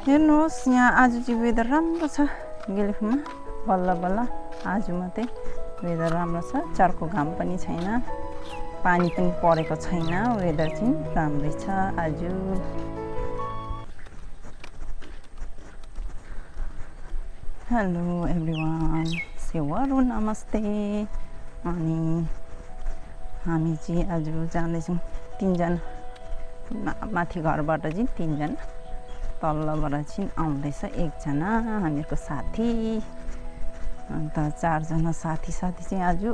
हेर्नुहोस् यहाँ आज चाहिँ वेदर राम्रो छ गेलेफुमा बल्ल बल्ल आज मात्रै वेदर राम्रो छ चर्को घाम पनि छैन पानी पनि परेको छैन वेदर चाहिँ राम्रै छ आज हेलो एभ्रिवान सेवारु नमस्ते अनि हामी चाहिँ आज जाँदैछौँ तीनजना माथि घरबाट चाहिँ तीनजना तल्लोबाट चाहिँ आउँदैछ एकजना हामीहरूको साथी अन्त चारजना साथी चाहिँ आज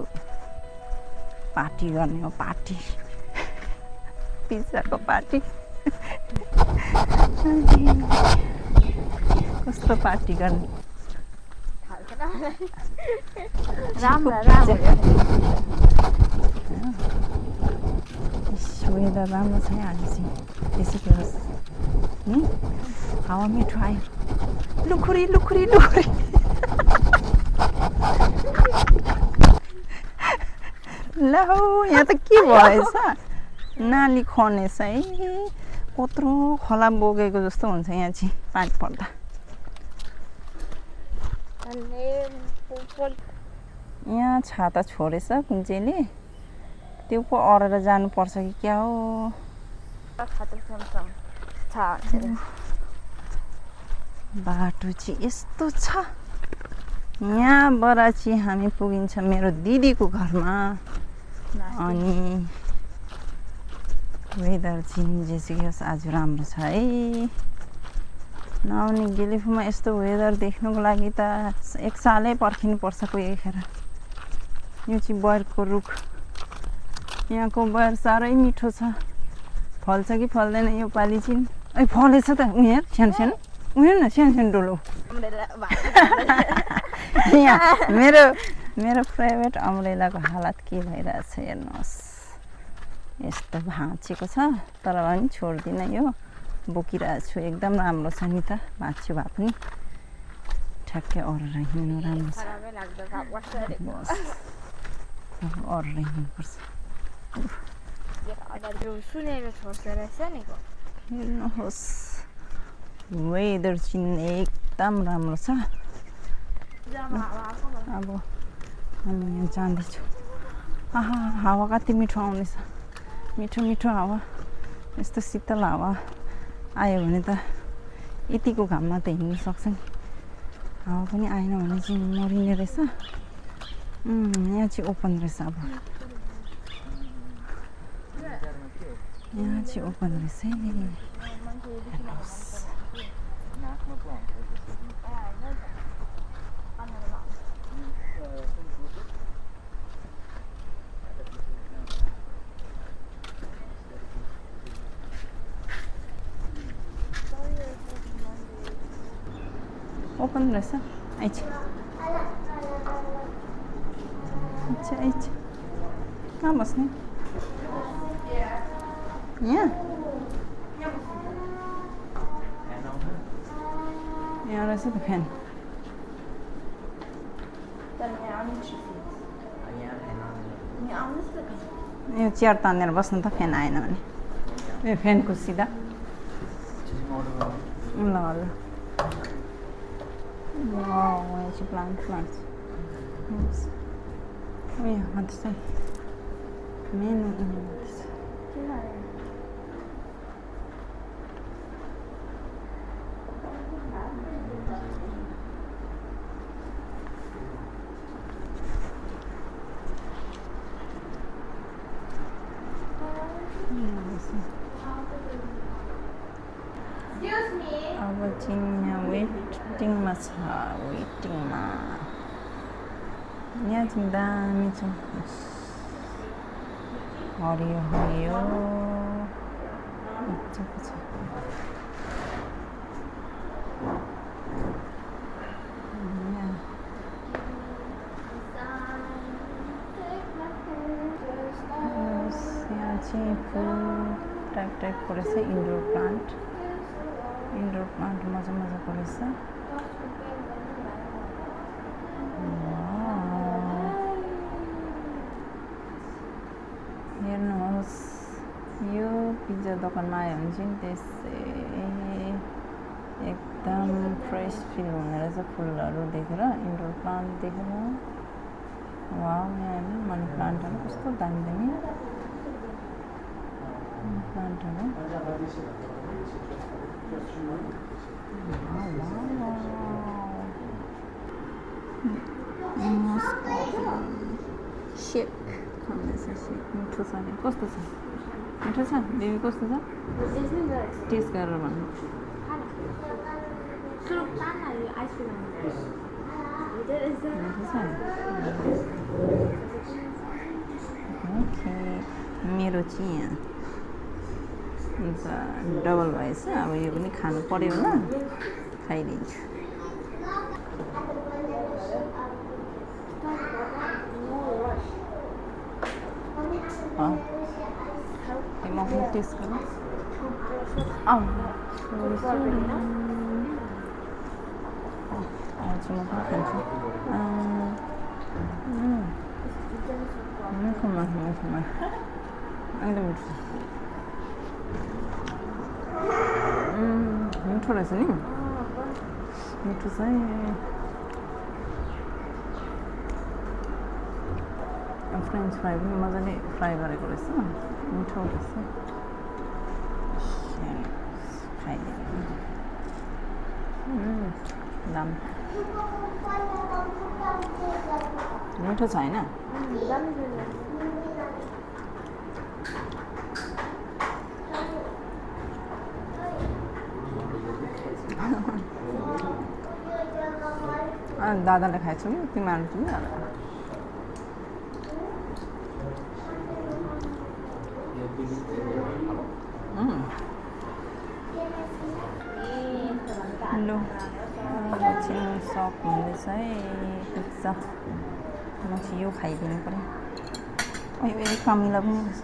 पार्टी गर्ने हो पार्टी पिज्जाको पार्टी कस्तो पार्टी गर्ने वेदर राम्रो छ आज चाहिँ त्यसैको हावा मिठो आयो लुखुरी लुखुरी लुखुरी ल हौ यहाँ त के भएछ नाली खनेछ है कत्रो खोला बोकेको जस्तो हुन्छ यहाँ चाहिँ पानी पर्दा यहाँ छाता छोडेछ कुन त्यो पो अरेर जानुपर्छ कि क्या हो बाटो चाहिँ यस्तो छ यहाँबाट चाहिँ हामी पुगिन्छ मेरो दिदीको घरमा अनि वेदर चाहिँ जेसुकै होस् आज राम्रो छ है नआउने गेलेफुमा यस्तो वेदर देख्नुको लागि त एक सालै पर्खिनु पर्छ कोही खेर यो चाहिँ बयरको रुख यहाँको बयर साह्रै मिठो छ फल्छ कि फल्दैन यो पालि चाहिँ ऐ फलेछ त उनीहरू सानो उनीहरू न सानो डोलो यहाँ मेरो प्राइभेट अम्ब्रेलाको हालत के भइरहेछ हेर्नुहोस् यस्तो भाँचेको छ तर पनि छोड्दिनँ यो बोकिरहेको छु एकदम राम्रो छ नि त भाँच्यो भए पनि ठ्याक्कै अरेर हिँड्नु राम्रो छ बस अरेर हिँड्नुपर्छ हेर्नुहोस् वेदर चाहिँ एकदम राम्रो छ अब हामी यहाँ जाँदैछौँ आहा हावा कति मिठो आउँदैछ मिठो मिठो हावा यस्तो शीतल हावा आयो भने त यतिको घाममा त हिँड्नु सक्छ नि हावा पनि आएन भने चाहिँ मरिने रहेछ यहाँ चाहिँ ओपन रहेछ अब यहाँ चाहिँ ओपन रहेछ हेर्नुहोस् ओपन रहेछ आइछ अच्छा आइछ कहाँ बस्ने यहाँ यहाँ रहेछ त फ्यान यो चेयर तानेर बस्नु त फ्यान आएन भने यो फ्यानको सिधा ल ल Wow, it's plants. Yes. Oh yeah, what to say? Menu images. Excuse me. अब चाहिँ यहाँ वेटिङमा छ वेटिङमा यहाँ चाहिँ दामी छ हरियो हरियो मजाको छ यहाँ चाहिँ फुल टाइपको रहेछ इन्डोर प्लान्ट मजाको रहेछ हेर्नुहोस् यो पिज्जा दोकानमा आयो भने चाहिँ त्यसै एकदम फ्रेस फिल हुने रहेछ फुलहरू देखेर, इन्डोर प्लान्ट देखेर। वाउ, यहाँ हेर्नु मनी प्लान्टहरू कस्तो दामी दामी प्लान्टहरू। सेक खाँदैछ, सेक मिठो छ नि। कस्तो छ? मिठो छ बेबी? कस्तो छ टेस्ट गरेर भन्नु। ओके, मेरो चाहिँ यहाँ अन्त डबल भएछ। अब यो पनि खानु पर्यो होला, खाइदिन्छु। म पनि टेस्ट गरौँ। सरी आउँछु, म पनि खान्छु। मिठोमा मिठोमा एकदम मिठो मिठो रहेछ नि, मिठो छ। फ्रेन्च फ्राई पनि मजाले फ्राई गरेको रहेछ, मिठो रहेछ। खाइदिनु दाम मिठो छ होइन? दादाले खाएको छु कि तिमीहरू पनि लु एकछिन सक हुँदैछ है पिज्जा। म चाहिँ यो खाइदिनु पऱ्यो। यो कामिला पनि रहेछ।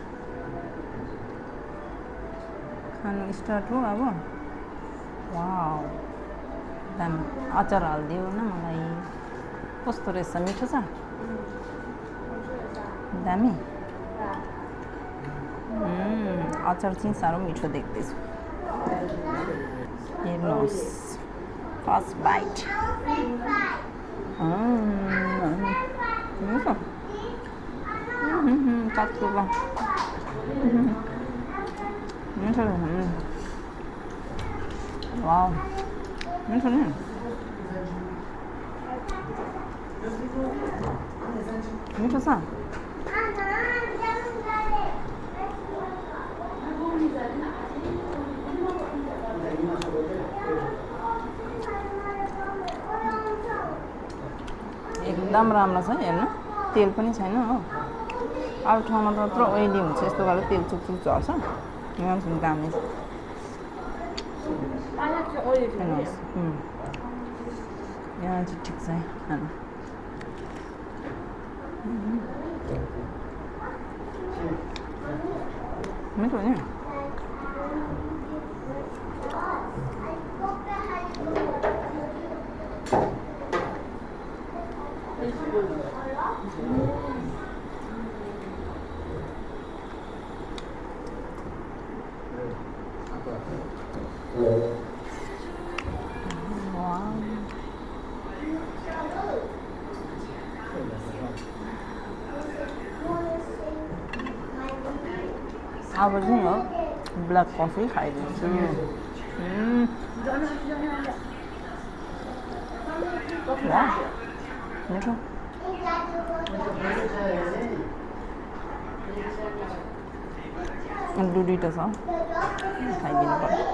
खानु स्टार्ट हो अब। वाउ, दामी। अचार हालिदियो न मलाई। कस्तो रहेछ? मिठो छ? दामी। अचार चाहिँ साह्रो मिठो देख्दैछु। हेर्नुहोस्, फर्स्ट बाइट। मिठो कत्रो मिठो रहेछ। वाउ, मिठो नि। मिठो छ। एकदम राम्रो छ। हेर्नु, तेल पनि छैन हो। अरू ठाउँमा त यत्रो ओइली हुन्छ, यस्तो गरेर तेल चुकचुक झर्छ। यहाँ चाहिँ दामी छ। हेर्नुहोस्, यहाँ चाहिँ ठिक छ है खानु। मिठो नि। अब चाहिँ हो ब्ल्याक कफी खाइदिन्छु। मिठो। दुईटा छ, खाइदिनु पर्यो।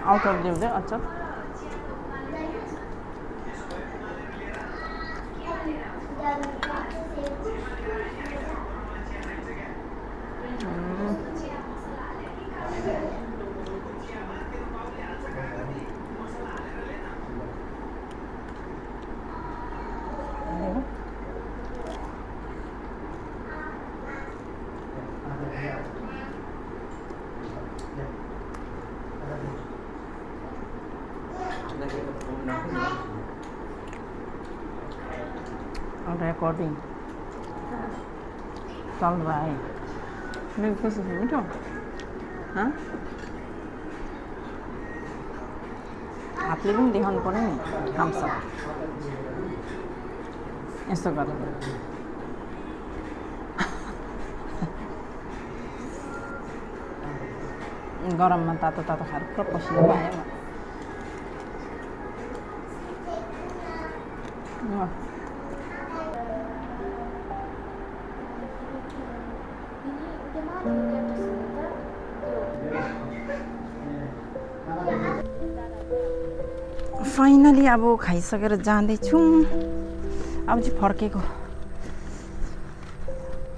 आउट अफ देऊ दे अचार। Recording. चल रहा है मेरे को से मिठो हाँ हातले पनि देखाउनु पर्यो नि थम्स अप यसो गरेर गरममा तातो तातो खाएर पुरा पसिना पाएँ म फाइनली अब खाइसकेर जाँदैछु अब चाहिँ फर्केको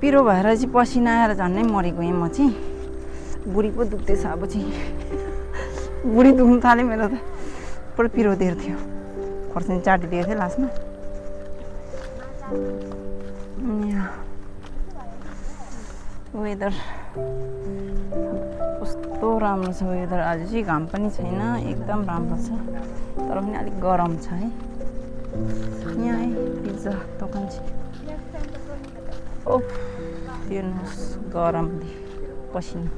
पिरो भएर चाहिँ पसिना आएर झन्नै मरेको म चाहिँ बुढी पो दुख्दैछ अब चाहिँ बुढी दुख्नु थाल्यो मेरो त पुरा पिरो दिएर थियो खोर्सानी चाटिदिएको थियो लास्टमा वेदर कस्तो राम्रो छ वेदर आज चाहिँ घाम पनि छैन एकदम राम्रो छ तर पनि अलिक गरम छ है यहाँ है पिज्जा दोकान चाहिँ ओ हेर्नुहोस् गरमले पसिना